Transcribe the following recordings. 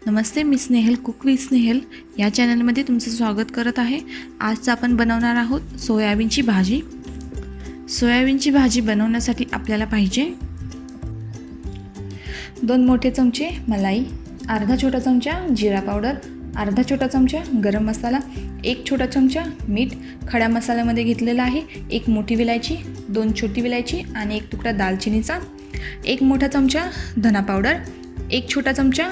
Namaste, me Snehal cook with Snehal या चॅनलमध्ये तुमचं स्वागत करत आहे। आज आपण बनवणार आहोत सोयाबीनची भाजी। सोयाबीनची भाजी बनवण्यासाठी आपल्याला पाहिजे 2 मोठे चमचे मलाई, अर्धा छोटा चमचा जिरा पावडर, अर्धा छोटा चमचा गरम मसाला, 1 छोटा चमचा मीठ खड्या मसाल्यामध्ये घेतलेला आहे, 1 मोठी विलायची, 2 छोटी विलायची आणि 1 तुकडा दालचिनीचा, 1 मोठा चमचा धना पावडर, 1 छोटा चमचा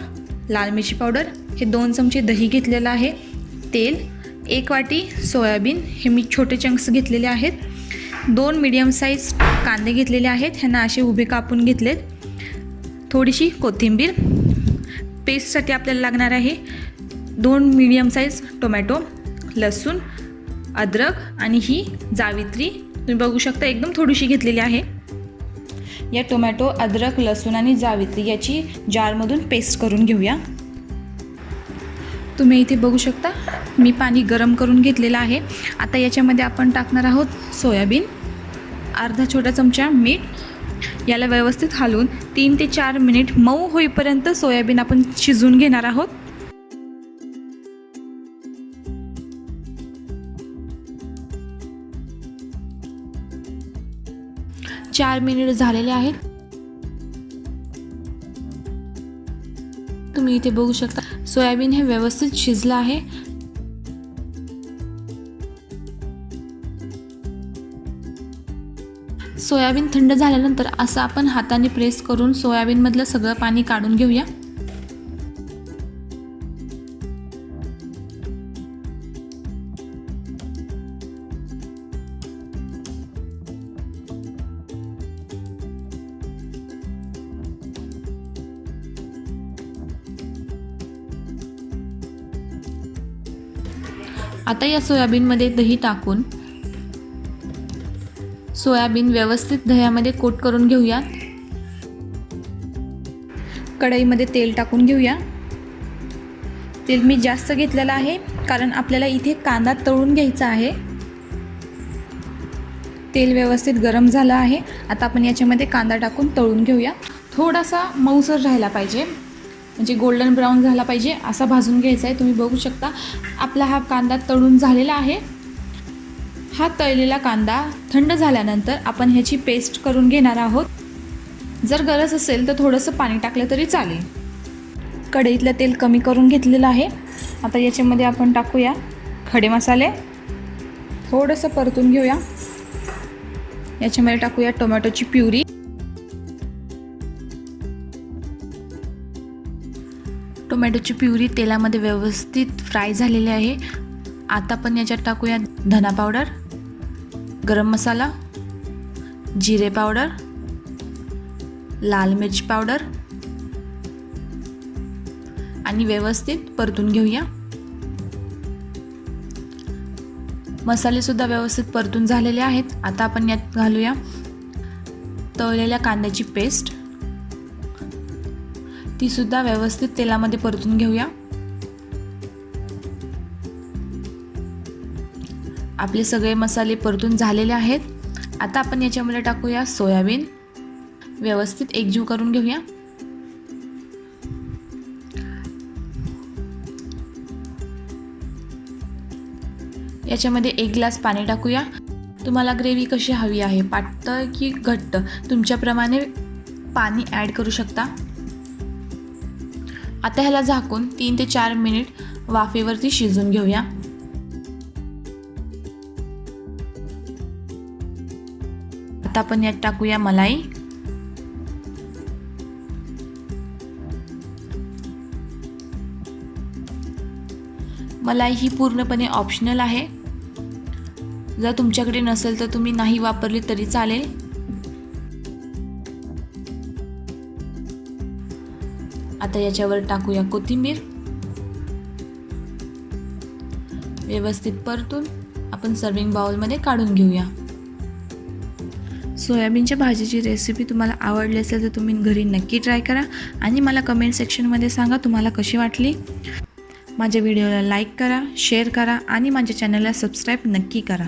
लाल मिरची पावडर, हे 2 चमचे दही घेतलेला आहे, तेल, 1 वाटी सोयाबीन, हे मी छोटे चंक्स घेतलेले आहेत, 2 मीडियम साईज कांदे घेतलेले आहेत, ह्यांना असे उभे कापून घेतलेत, थोडीशी कोथिंबीर, पेस्टसाठी आपल्याला लागणार आहे 2 मीडियम साईज टोमॅटो, लसूण, अद्रक आणि ही जावित्री तुम्ही बघू शकता एकदम थोडीशी घेतलेली आहे। या टोमॅटो, अद्रक, लसूण आणि जावित्री याची जारमधून पेस्ट करून घेऊया। तुम्ही इथे बघू शकता मी पाणी गरम करून घेतलेलं आहे। आता याच्यामध्ये आपण टाकणार आहोत सोयाबीन, अर्धा छोटा चमचा मीठ, याला व्यवस्थित हलवून 3 ते 4 मिनिट मऊ होईपर्यंत सोयाबीन आपण शिजवून घेणार आहोत। 4 मिनिट झालेले आहेत। तुम्ही इथे बघू शकता सोयाबीन हे व्यवस्थित शिजलं आहे। सोयाबीन थंड झाल्यानंतर असं आपण हाताने प्रेस करून सोयाबीन मधलं सगळं पाणी काढून घेऊया। आता या सोयाबीनमध्ये दही टाकून सोयाबीन व्यवस्थित दह्यामध्ये कोट करून घेऊया। कढईमध्ये तेल टाकून घेऊया। तेल मी जास्त घेतलेलं आहे कारण आपल्याला इथे कांदा तळून घ्यायचा आहे। तेल व्यवस्थित गरम झालं आहे। आता आपण याच्यामध्ये कांदा टाकून तळून घेऊया। थोडासा मऊसर राहिला पाहिजे, म्हणजे गोल्डन ब्राउन झाला पाहिजे असा भाजून घ्यायचा आहे। तुम्ही बघू शकता आपला हा कांदा तळून झालेला आहे। हा तळलेला कांदा थंड झाल्यानंतर आपण ह्याची पेस्ट करून घेणार आहोत। जर गरज असेल तर थोडंसं पाणी टाकलं तरी चालेल। कढईतलं तेल कमी करून घेतलेलं आहे। आता याच्यामध्ये आपण टाकूया खडे मसाले, थोडंसं परतून घेऊया। याच्यामध्ये टाकूया टोमॅटोची प्युरी, टोमॅटोची प्युरी तेलामध्ये व्यवस्थित फ्राय झालेली आहे। आता आपण याच्यात टाकूया धना पावडर, गरम मसाला, जिरे पावडर, लाल मिरची पावडर आणि व्यवस्थित परतून घेऊया। मसाले सुद्धा व्यवस्थित परतून झालेले आहेत। आता आपण यात घालूया तळलेल्या कांद्याची पेस्ट, ती सुद्धा व्यवस्थित तेलामध्ये परतून घेऊया। आपले सगळे मसाले परतून झालेले आहेत। आता आपण याच्यामध्ये टाकूया सोयाबीन, व्यवस्थित एकजीव करून घेऊया। याच्यामध्ये 1 ग्लास पाणी टाकूया। तुम्हाला ग्रेव्ही कशी हवी आहे, पातळ की घट्ट, तुमच्याप्रमाणे पाणी ॲड करू शकता। आता ह्याला झाकून 3 ते 4 मिनिट वाफेवरती शिजवून घेऊया। आता आपण यात टाकूया मलाई, मलाई ही पूर्णपणे ऑप्शनल आहे। जर तुमच्याकडे नसेल तर तुम्ही नाही वापरली तरी चालेल। आता याच्यावर टाकूया कोथिंबीर, व्यवस्थित परतून आपण सर्विंग बाउलमध्ये काढून घेऊया। सोयाबीनच्या भाजीची रेसिपी तुम्हाला आवडली असेल तर तुम्ही घरी नक्की ट्राय करा आणि मला कमेंट सेक्शनमध्ये सांगा तुम्हाला कशी वाटली। माझ्या व्हिडिओला लाईक करा, शेअर करा आणि माझ्या चॅनलला सबस्क्राईब नक्की करा।